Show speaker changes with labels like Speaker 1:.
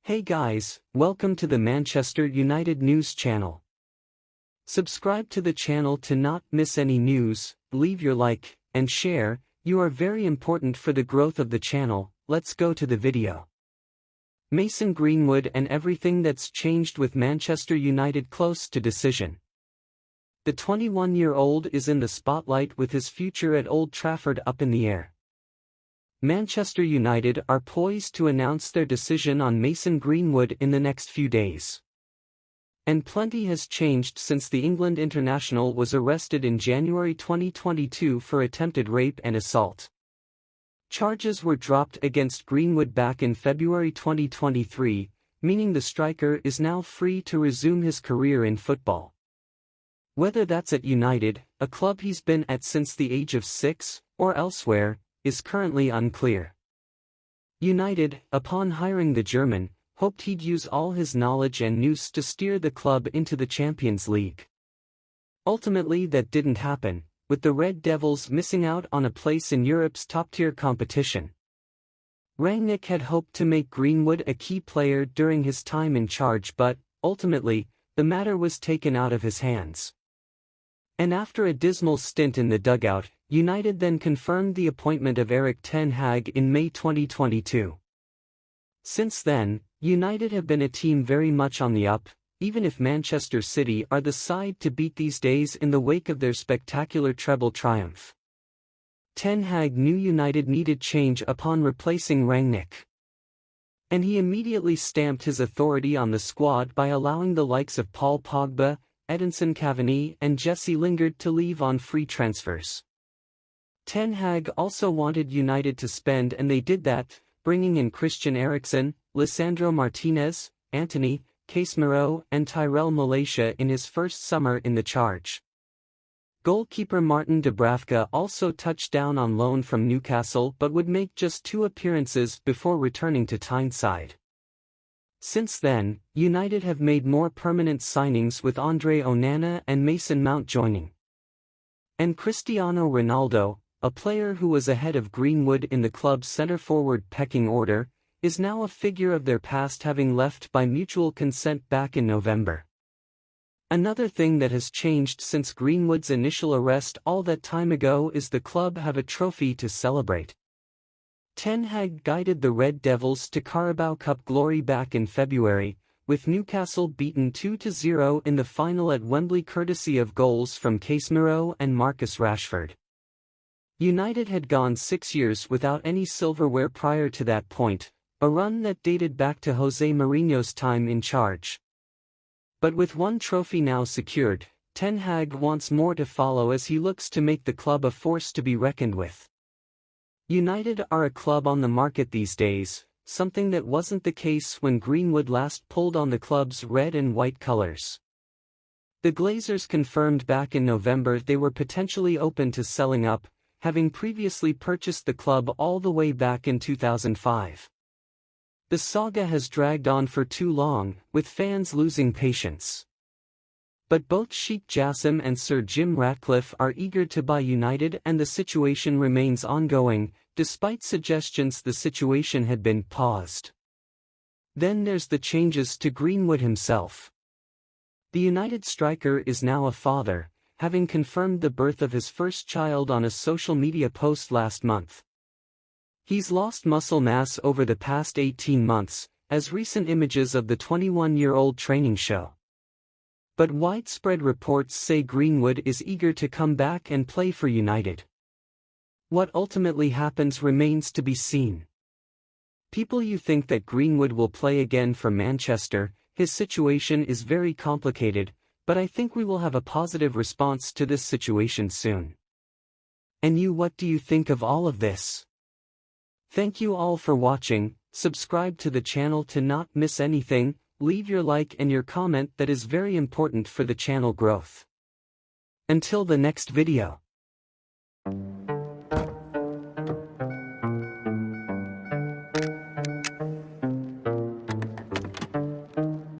Speaker 1: Hey guys, welcome to the Manchester United News channel. Subscribe to the channel to not miss any news, leave your like, and share, you are very important for the growth of the channel. Let's go to the video. Mason Greenwood and everything that's changed with Manchester United close to decision. The 21-year-old is in the spotlight with his future at Old Trafford up in the air. Manchester United are poised to announce their decision on Mason Greenwood in the next few days. And plenty has changed since the England international was arrested in January 2022 for attempted rape and assault. Charges were dropped against Greenwood back in February 2023, meaning the striker is now free to resume his career in football. Whether that's at United, a club he's been at since the age of 6, or elsewhere, is currently unclear. United, upon hiring the German, hoped he'd use all his knowledge and nous to steer the club into the Champions League. Ultimately that didn't happen, with the Red Devils missing out on a place in Europe's top-tier competition. Rangnick had hoped to make Greenwood a key player during his time in charge, but, ultimately, the matter was taken out of his hands. And after a dismal stint in the dugout, United then confirmed the appointment of Erik in May 2022. Since then, United have been a team very much on the up, even if Manchester City are the side to beat these days in the wake of their spectacular treble triumph. Ten Hag knew United needed change upon replacing Rangnick. And he immediately stamped his authority on the squad by allowing the likes of Paul Pogba, Edinson Cavani and Jesse Lingard to leave on free transfers. Ten Hag also wanted United to spend, and they did that, bringing in Christian Eriksen, Lisandro Martinez, Anthony, Casemiro and Tyrell Malacia in his first summer in the charge. Goalkeeper Martin Dubravka also touched down on loan from Newcastle but would make just 2 appearances before returning to Tyneside. Since then, United have made more permanent signings with Andre Onana and Mason Mount joining. And Cristiano Ronaldo, a player who was ahead of Greenwood in the club's centre-forward pecking order, is now a figure of their past, having left by mutual consent back in November. Another thing that has changed since Greenwood's initial arrest all that time ago is the club have a trophy to celebrate. Ten Hag guided the Red Devils to Carabao Cup glory back in February, with Newcastle beaten 2-0 in the final at Wembley courtesy of goals from Casemiro and Marcus Rashford. United had gone 6 years without any silverware prior to that point, a run that dated back to Jose Mourinho's time in charge. But with one trophy now secured, Ten Hag wants more to follow as he looks to make the club a force to be reckoned with. United are a club on the market these days, something that wasn't the case when Greenwood last pulled on the club's red and white colours. The Glazers confirmed back in November they were potentially open to selling up, having previously purchased the club all the way back in 2005. The saga has dragged on for too long, with fans losing patience. But both Sheikh Jassim and Sir Jim Ratcliffe are eager to buy United, and the situation remains ongoing, despite suggestions the situation had been paused. Then there's the changes to Greenwood himself. The United striker is now a father, having confirmed the birth of his first child on a social media post last month. He's lost muscle mass over the past 18 months, as recent images of the 21-year-old training show. But widespread reports say Greenwood is eager to come back and play for United. What ultimately happens remains to be seen. People, you think that Greenwood will play again for Manchester? His situation is very complicated, but I think we will have a positive response to this situation soon. And you, what do you think of all of this? Thank you all for watching. Subscribe to the channel to not miss anything, leave your like and your comment, that is very important for the channel growth. Until the next video.